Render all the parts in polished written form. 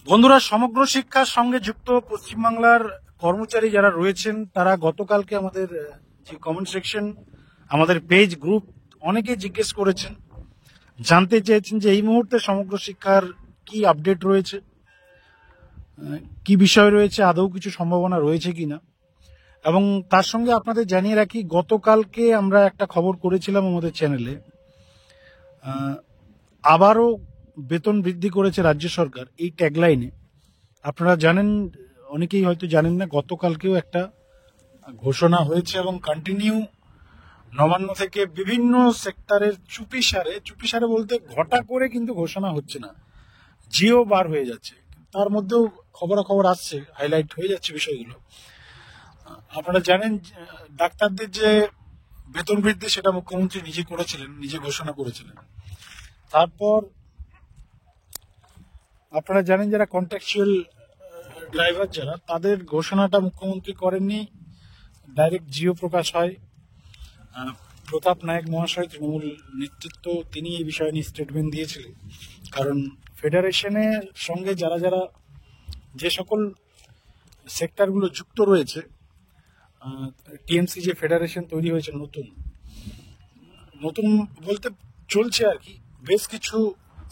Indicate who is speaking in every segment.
Speaker 1: বন্ধুরা, সমগ্র শিক্ষার সঙ্গে যুক্ত পশ্চিমবাংলার কর্মচারী যারা রয়েছেন তারা গতকালকে আমাদের যে কমেন্ট সেকশন, আমাদের পেজ গ্রুপ, অনেকে জিজ্ঞেস করেছেন, জানতে চেয়েছেন যে এই মুহূর্তে সমগ্র শিক্ষার কি আপডেট রয়েছে, কি বিষয় রয়েছে, আদৌ কিছু সম্ভাবনা রয়েছে কিনা। এবং তার সঙ্গে আপনাদের জানিয়ে রাখি, গতকালকে আমরা একটা খবর করেছিলাম আমাদের চ্যানেলে, আবারও বেতন বৃদ্ধি করেছে রাজ্য সরকার এই ট্যাগলাইনে। আপনারা জানেন, অনেকেই হয়তো জানেন না, গতকালকেও একটা ঘোষণা হয়েছে এবং কন্টিনিউ নবান্ন থেকে বিভিন্ন সেক্টরের চুপিসারে বলতে ঘটা করে কিন্তু ঘোষণা হচ্ছে না, জিও বার হয়ে যাচ্ছে। তার মধ্যেও খবরাখবর আসছে, হাইলাইট হয়ে যাচ্ছে বিষয়গুলো। আপনারা জানেন, ডাক্তারদের যে বেতন বৃদ্ধি সেটা মুখ্যমন্ত্রী নিজে করেছিলেন, নিজে ঘোষণা করেছিলেন। তারপর আপনারা জানেন, যারা কন্ট্রাকচুয়াল ড্রাইভার যারা, তাদের ঘোষণাটা মুখ্যমন্ত্রী করেননি, ডাইরেক্ট জিও প্রকাশ হয়। প্রতাপ নায়ক মহাশয়, তৃণমূল নেতৃত্ব, তিনি এই বিষয় নিয়ে স্টেটমেন্ট দিয়েছিলেন। কারণ ফেডারেশনের সঙ্গে যারা যারা যে সকল সেক্টরগুলো যুক্ত রয়েছে, টিএমসি যে ফেডারেশন তৈরি হয়েছে নতুন নতুন বলতে চলছে আর কি, বেশ কিছু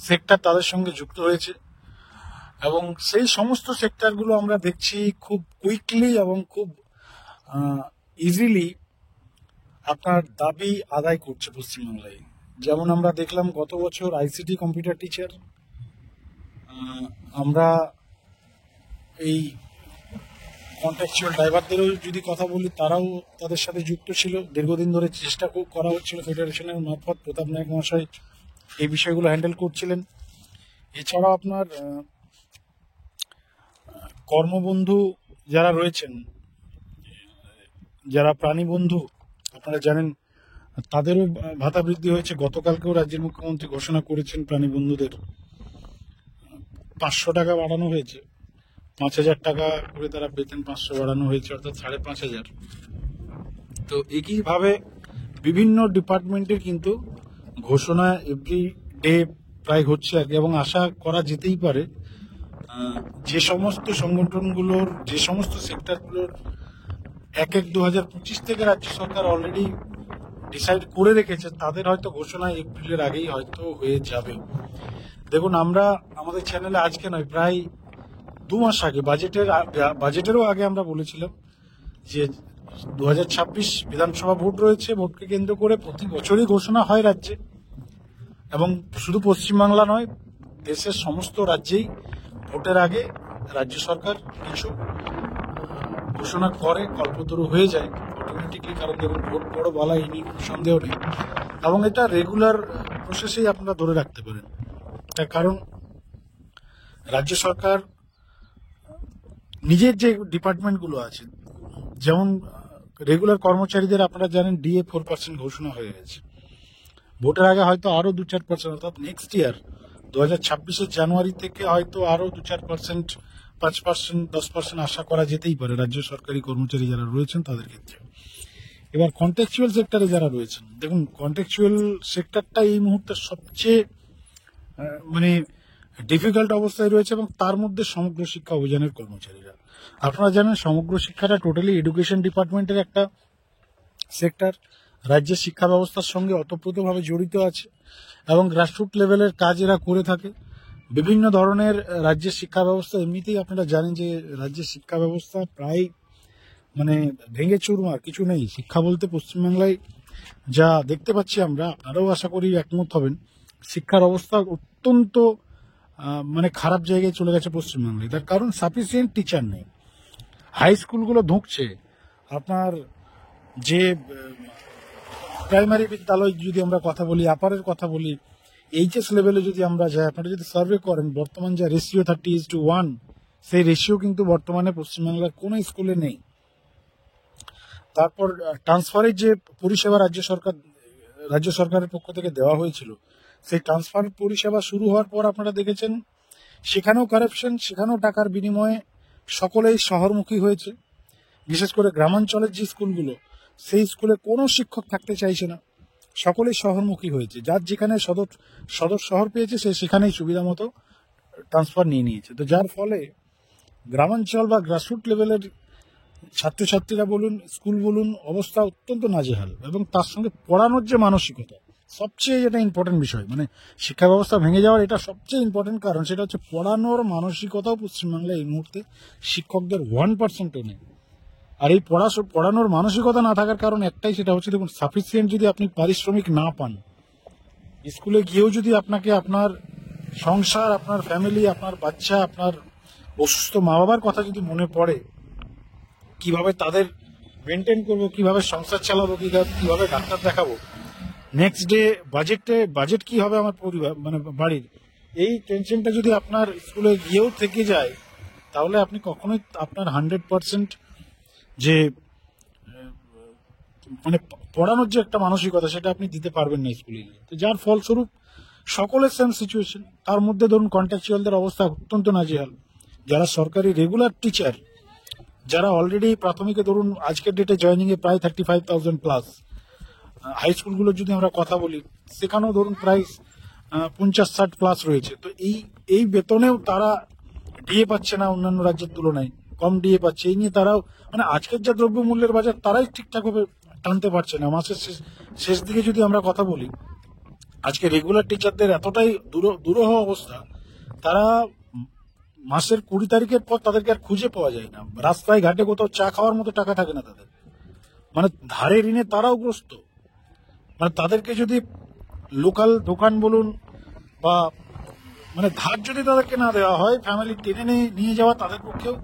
Speaker 1: সেক্টর তাদের সঙ্গে যুক্ত হয়েছে এবং সেই সমস্ত সেক্টরগুলো আমরা দেখছি খুব কুইকলি এবং খুব ইজিলি আপনার দাবি আদায় করছে পশ্চিমবাংলায়। যেমন আমরা দেখলাম গত বছর আইসিটি কম্পিউটার টিচার, আমরা এই কন্ট্রাকচুয়াল ড্রাইভারদেরও যদি কথা বলি, তারাও তাদের সাথে যুক্ত ছিল। দীর্ঘদিন ধরে চেষ্টা করা হচ্ছিল ফেডারেশনের মারফত, প্রতাপ নায়ক মহাশয় এই বিষয়গুলো হ্যান্ডেল করছিলেন। এছাড়াও আপনার কর্মবন্ধু যারা রয়েছেন, যারা প্রাণী বন্ধু, আপনারা জানেন তাদেরও ভাতা বৃদ্ধি হয়েছে। গতকালকেও রাজ্যের মুখ্যমন্ত্রী ঘোষণা করেছেন প্রাণী বন্ধুদের 500 টাকা বাড়ানো হয়েছে, 5,000 টাকা করে তারা বেতন 500 বাড়ানো হয়েছে, অর্থাৎ 5,500। তো একইভাবে বিভিন্ন ডিপার্টমেন্টের কিন্তু ঘোষণা এভরি ডে প্রায় হচ্ছে আর কি। এবং আশা করা যেতেই পারে যে সমস্ত সংগঠনগুলোর, যে সমস্ত সেক্টরগুলোর 1/1/2025 থেকে রাজ্য সরকার অলরেডি ডিসাইড করে রেখেছে, তাদের হয়তো ঘোষণা এপ্রিলের আগেই হয়তো হয়ে যাবে। দেখুন, আমরা আমাদের চ্যানেলে আজকে নয়, প্রায় 2 মাস আগে, বাজেটেরও আগে আমরা বলেছিলাম যে 2026 বিধানসভা ভোট রয়েছে, ভোটকে কেন্দ্র করে প্রতি বছরই ঘোষণা হয় রাজ্যে, এবং শুধু পশ্চিমবাংলা নয়, দেশের সমস্ত রাজ্যেই ভোটের আগে রাজ্য সরকার কিছু ঘোষণা করে, কল্পতরু হয়ে যায় অটোমেটিকলি। কারণ দেখুন, ভোট বড় বলা এই নিয়ে সন্দেহ নেই, এবং এটা রেগুলার প্রসেসেই আপনারা ধরে রাখতে পারেন। তার কারণ রাজ্য সরকার নিজের যে ডিপার্টমেন্টগুলো আছে, যেমন রেগুলার কর্মচারীদের আপনারা জানেন ডিএ 4% ঘোষণা হয়ে গেছে। ভোটের আগে হয়তো আরো 2-4%, অর্থাৎ নেক্সট ইয়ার 2026 জানুয়ারি থেকে হয়তো আরো 2-4%, 5%, 10% আশা করা যেতেই পারে রাজ্য সরকারি কর্মচারী যারা রয়েছেন তাদের ক্ষেত্রে। এবার কন্ট্রাকচুয়াল সেক্টরে যারা রয়েছেন, দেখুন কন্ট্রাকচুয়াল সেক্টরটা এই মুহূর্তে সবচেয়ে মানে ডিফিকাল্ট অবস্থায় রয়েছে, এবং তার মধ্যে সমগ্র শিক্ষা অভিযানের কর্মচারীরা। আপনারা জানেন, সমগ্র শিক্ষাটা টোটালি এডুকেশন ডিপার্টমেন্টের একটা সেক্টর, রাজ্যের শিক্ষা ব্যবস্থার সঙ্গে ওতপ্রোতভাবে জড়িত আছে এবং গ্রাসরুট লেভেলের কাজ এরা করে থাকে। বিভিন্ন ধরনের রাজ্যের শিক্ষা ব্যবস্থা, এমনিতেই আপনারা জানেন যে রাজ্যের শিক্ষা ব্যবস্থা প্রায় ভেঙে চুরমার, কিছু নেই। শিক্ষা বলতে পশ্চিমবাংলায় যা দেখতে পাচ্ছি আমরা, আপনারাও আশা করি একমত হবেন, শিক্ষার অবস্থা অত্যন্ত খারাপ জায়গায় চলে গেছে পশ্চিমবাংলায়। তার কারণ সাফিসিয়েন্ট টিচার নেই। হাই স্কুলগুলো ধুঁকছে। আপনার যে প্রাইমারি বিদ্যালয় যদি আমরা কথা বলি, আপারের কথা বলি, এইচএস লেভেলে যদি আমরা যাই, আপনারা যদি সার্ভে করেন, বর্তমান যা রেশিও 30:1, সেই রেশিও কিন্তু বর্তমানে পশ্চিমবাংলার কোনো স্কুলে নেই। তারপর ট্রান্সফারের যে পরিষেবা রাজ্য সরকারের পক্ষ থেকে দেওয়া হয়েছিল, সেই ট্রান্সফার পরিষেবা শুরু হওয়ার পর আপনারা দেখেছেন সেখানেও কারাপশন, সেখানেও টাকার বিনিময়ে সকলেই শহরমুখী হয়েছে। বিশেষ করে গ্রামাঞ্চলের যে স্কুলগুলো, সেই স্কুলে কোনো শিক্ষক থাকতে চাইছে না, সকলেই শহরমুখী হয়েছে। যার যেখানে সদর শহর পেয়েছে, সে সেখানেই সুবিধা মতো ট্রান্সফার নিয়ে নিয়েছে। তো যার ফলে গ্রামাঞ্চল বা গ্রাসরুট লেভেলের ছাত্রছাত্রীরা বলুন, স্কুল বলুন, অবস্থা অত্যন্ত নাজেহাল। এবং তার সঙ্গে পড়ানোর যে মানসিকতা, সবচেয়ে যেটা ইম্পর্টেন্ট বিষয়, মানে শিক্ষা ব্যবস্থা ভেঙে যাওয়ার এটা সবচেয়ে ইম্পর্টেন্ট কারণ, সেটা হচ্ছে পড়ানোর মানসিকতাও পশ্চিমবাংলায় এই মুহূর্তে শিক্ষকদের 1%ও নেই। আর এই পড়ানোর মানসিকতা না থাকার কারণ একটাই, সেটা হচ্ছে দেখুন, সাফিসিয়েন্ট যদি আপনি পারিশ্রমিক না পান, স্কুলে গিয়েও যদি আপনাকে আপনার সংসার, আপনার ফ্যামিলি, আপনার বাচ্চা, আপনার অসুস্থ মা বাবার কথা যদি মনে পড়ে, কিভাবে তাদের মেনটেন করবো, কিভাবে সংসার চালাবো, কিভাবে ডাক্তার দেখাবো, নেক্সট ডে বাজেট কি হবে আমার পরিবার মানে বাড়ির, এই টেনশনটা যদি আপনার স্কুলে গিয়েও থেকে যায়, তাহলে আপনি কখনোই আপনার 100% যে মানে পড়ানোর যে একটা মানসিকতা, সেটা আপনি দিতে পারবেন না স্কুলে গিয়ে। তো যার ফলস্বরূপ সকলের সেম সিচুয়েশন। তার মধ্যে ধরুন কন্ট্রাকচুয়ালদের অবস্থা অত্যন্ত নাজেহাল। যারা সরকারি রেগুলার টিচার, যারা অলরেডি প্রাথমিকে ধরুন আজকের ডেটে জয়েনিং এ প্রায় 35,000 প্লাস, হাই স্কুলগুলোর যদি আমরা কথা বলি, সেখানেও ধরুন প্রায় 50-60 প্লাস রয়েছে। তো এই বেতনেও তারা ডিএ পাচ্ছে না, অন্যান্য রাজ্যের তুলনায় কম ডিএ পাচ্ছে। এই নিয়ে তারাও মানে আজকের যা দ্রব্য মূল্যের বাজার, তারাই ঠিকঠাকভাবে টানতে পারছে না। মাসের শেষ দিকে যদি আমরা কথা বলি, আজকে রেগুলার টিচারদের এতটাই দুরূহ অবস্থা, তারা মাসের 20 তারিখের পর তাদেরকে আর খুঁজে পাওয়া যায় না। রাস্তায় ঘাটে কোথাও চা খাওয়ার মতো টাকা থাকে না তাদের, মানে ধারে ঋণে তারাও গ্রস্ত। মানে তাদেরকে যদি লোকাল দোকান বলুন বা মানে ধার যদি তাদেরকে না দেওয়া হয়, ফ্যামিলি টেনে নিয়ে যাওয়া তাদের পক্ষেও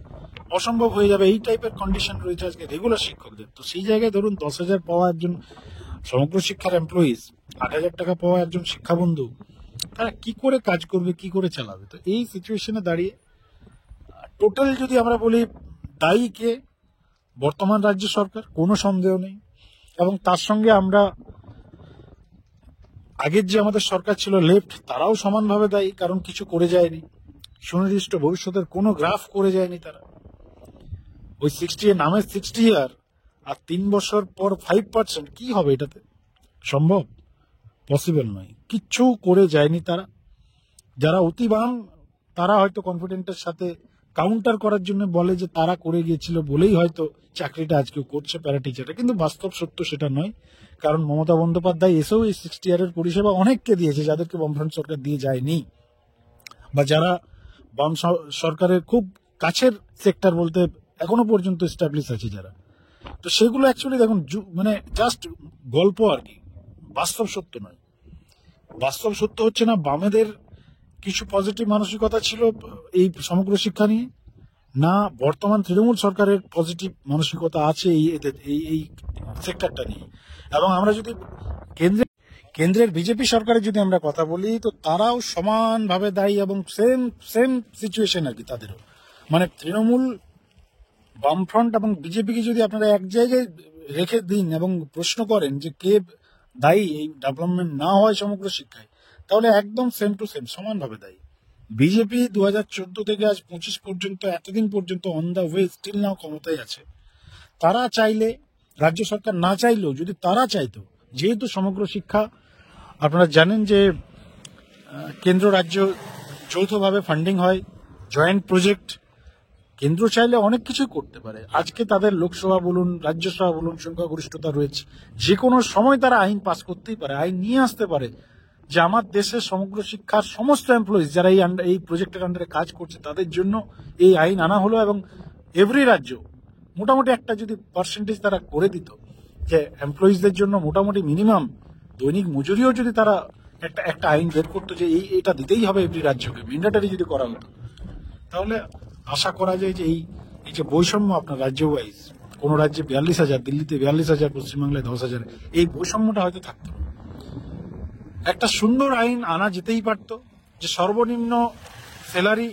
Speaker 1: অসম্ভব হয়ে যাবে। এই টাইপের কন্ডিশন রয়েছে আজকে রেগুলার শিক্ষকদের। তো সেই জায়গায় ধরুন 10,000 পাওয়া একজন সমগ্র শিক্ষার এমপ্লয়িজ, 8,000 টাকা পাওয়া একজন শিক্ষাবন্ধু, তারা কি করে কাজ করবে, কি করে চালাবে? তো এই সিচুয়েশনে দাঁড়িয়ে টোটাল যদি আমরা বলি, দায়ী কে? বর্তমান রাজ্য সরকার, কোনো সন্দেহ নেই। এবং তার সঙ্গে আমরা আগের যে আমাদের সরকার ছিল লেফট, তারাও সমানভাবে দায়ী, কারণ কিছু করে যায়নি। সুনির্দিষ্ট ভবিষ্যতের কোনো গ্রাফ করে যায়নি তারা। ওই 60 এর নামে 60 ইয়ার, আর 3 বছর পর 5%, কি হবে এটাতে? সম্ভব? পসিবল নয়। কিচ্ছু করে যায়নি তারা। যারা অতিবান, তারা হয়তো কনফিডেন্টের সাথে কাউন্টার করার জন্য বলে যে তারা করে গিয়েছিল বলেই হয়তো চাকরিটা আজকেও করছে প্যারা টিচারটা, কিন্তু বাস্তব সত্য সেটা নয়। কারণ মমতা বন্দ্যোপাধ্যায় এসেও এই 60 ইয়ারের পরিষেবা অনেককে দিয়েছে, যাদেরকে বামফ্রন্ট সরকার দিয়ে যায়নি, বা যারা বাম সরকারের খুব কাছের সেক্টর বলতে এখনো পর্যন্ত এস্টাবলিশ আছে যারা। তো সেগুলো অ্যাকচুয়ালি দেখুন মানে জাস্ট গল্প আর কি, বাস্তব সত্য নয়। বাস্তব সত্য হচ্ছে না বামেদের কিছু পজিটিভ মানসিকতা ছিল এই সমগ্র শিক্ষা নিয়ে, না বর্তমান তৃণমূল সরকারের পজিটিভ মানসিকতা আছে এই সেক্টরটা নিয়ে। এবং আমরা যদি কেন্দ্রের বিজেপি সরকারের যদি আমরা কথা বলি, তো তারাও সমানভাবে দায়ী এবং সেম সিচুয়েশন আর কি তাদেরও। মানে তৃণমূল, বামফ্রন্ট এবং বিজেপিকে যদি আপনারা এক জায়গায় রেখে দিন এবং প্রশ্ন করেন যে কে দায়ী এই ডেভেলপমেন্ট না হয় সমগ্র শিক্ষায়, তাহলে একদম সেম টু সেম সমানভাবে দায়ী। বিজেপি 2014 থেকে আজ 25 পর্যন্ত, এতদিন পর্যন্ত on the way still now ক্ষমতায় আছে। তারা চাইলে, রাজ্য সরকার না চাইলেও যদি তারা চাইতো, যেহেতু সমগ্র শিক্ষা আপনারা জানেন যে কেন্দ্র রাজ্য যৌথভাবে ফান্ডিং হয়, জয়েন্ট প্রজেক্ট, কেন্দ্র চাইলে অনেক কিছুই করতে পারে। আজকে তাদের লোকসভা বলুন, রাজ্যসভা বলুন, সংখ্যাগরিষ্ঠতা রয়েছে, যে কোনো সময় তারা আইন পাস করতেই পারে, আইন নিয়ে আসতে পারে যে আমার দেশের সমগ্র শিক্ষার সমস্ত এমপ্লয়িজ যারা এই প্রজেক্টের আন্ডারে কাজ করছে তাদের জন্য এই আইন আনা হলো। এবং এভরি রাজ্য মোটামুটি একটা যদি পার্সেন্টেজ তারা করে দিত, যে এমপ্লয়িজদের জন্য মোটামুটি মিনিমাম দৈনিক মজুরিও যদি তারা একটা আইন বের করতো যে এটা দিতেই হবে এভরি রাজ্যকে, ম্যান্ডেটরি যদি করা হতো, তাহলে আশা করা যায় যে এই যে বৈষম্য আপনার রাজ্য ওয়াইজ, কোন রাজ্যে 42,000, দিল্লিতে 42,000, পশ্চিমবাংলায় 10,000, এই বৈষম্যটা হয়তো থাকতো না। একটা সুন্দর আইন আনা যেতেই পারতো যে সর্বনিম্ন স্যালারি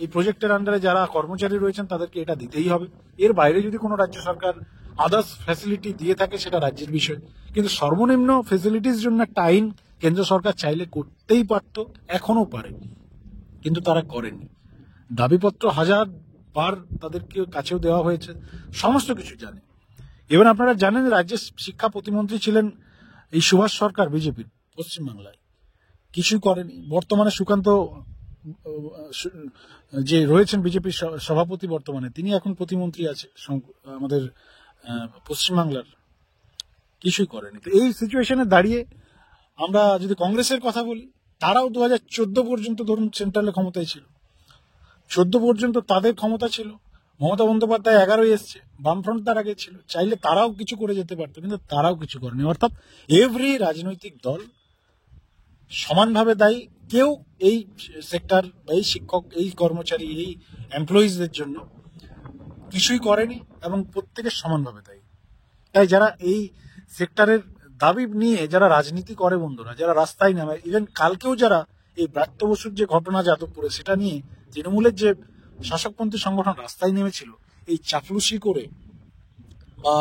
Speaker 1: এই প্রজেক্টের আন্ডারে যারা কর্মচারী রয়েছেন তাদেরকে এটা দিতেই হবে। এর বাইরে যদি কোনো রাজ্য সরকার আদার্স ফ্যাসিলিটি দিয়ে থাকে সেটা রাজ্যের বিষয়, কিন্তু সর্বনিম্ন ফ্যাসিলিটির জন্য একটা আইন কেন্দ্র সরকার চাইলে করতেই পারতো, এখনো পারে, কিন্তু তারা করেনি। দাবিপত্র 1000 বার তাদেরকে কাছেও দেওয়া হয়েছে, সমস্ত কিছু জানে। এবার আপনারা জানেন রাজ্যের শিক্ষা প্রতিমন্ত্রী ছিলেন এই সুভাষ সরকার, বিজেপির, পশ্চিমবাংলায় কিছু করেনি। বর্তমানে সুকান্ত যে রয়েছেন বিজেপির সভাপতি বর্তমানে, তিনি এখন প্রতিমন্ত্রী আছে আমাদের পশ্চিমবাংলার, কিছুই করেনি। তো এই সিচুয়েশনে দাঁড়িয়ে আমরা যদি কংগ্রেসের কথা বলি, তারাও 2014 পর্যন্ত ধরুন সেন্ট্রালে ক্ষমতায় ছিল, 14 পর্যন্ত তাদের ক্ষমতা ছিল। মমতা বন্দ্যোপাধ্যায় 11 এসছে, বামফ্রন্ট তার আগে ছিল, চাইলে তারাও কিছু করে যেতে পারতো, কিন্তু তারাও কিছু করেনি। অর্থাৎ এভরি রাজনৈতিক দল সমানভাবে দায়ী। কেউ এই সেক্টর, এই শিক্ষক, এই কর্মচারী, এই এমপ্লয়িজদের জন্য কিছুই করেনি এবং প্রত্যেকে সমানভাবে দায়ী। তাই যারা এই সেক্টরের দাবি নিয়ে যারা রাজনীতি করে বন্ধুরা, যারা রাস্তায় নামে, ইভেন কালকেও যারা এই ব্রাত্য বসুর যে ঘটনা যাদবপুরে, সেটা নিয়ে তৃণমূলের যে শাসকপন্থী সংগঠন রাস্তায় নেমেছিল এই চাপলুসি করে বা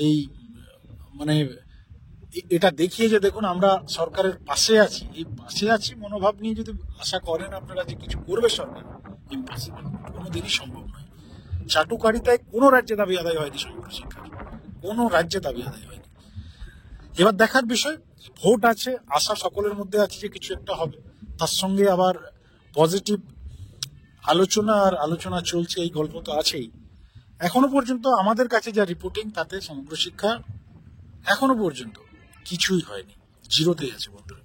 Speaker 1: এই মানে এটা দেখিয়ে যে দেখুন আমরা সরকারের পাশে আছি, এই পাশে আছি মনোভাব নিয়ে যদি আশা করেন আপনারা যে কিছু করবে সরকার, ইম্পসিবল, কোনোদিনই সম্ভব নয়। চাটুকারিতায় কোনো রাজ্যে দাবি আদায় হয়নি সমগ্র শিক্ষার, কোনো রাজ্যে দাবি আদায় হয়নি। এবার দেখার বিষয়, ভোট আছে, আশা সকলের মধ্যে আছে যে কিছু একটা হবে, তার সঙ্গে আবার পজিটিভ আলোচনা চলছে, এই গল্প তো আছেই। এখনো পর্যন্ত আমাদের কাছে যা রিপোর্টিং, তাতে সমগ্র শিক্ষা এখনো পর্যন্ত কিছুই হয়নি, জিরোতেই আছে বন্ধুরা।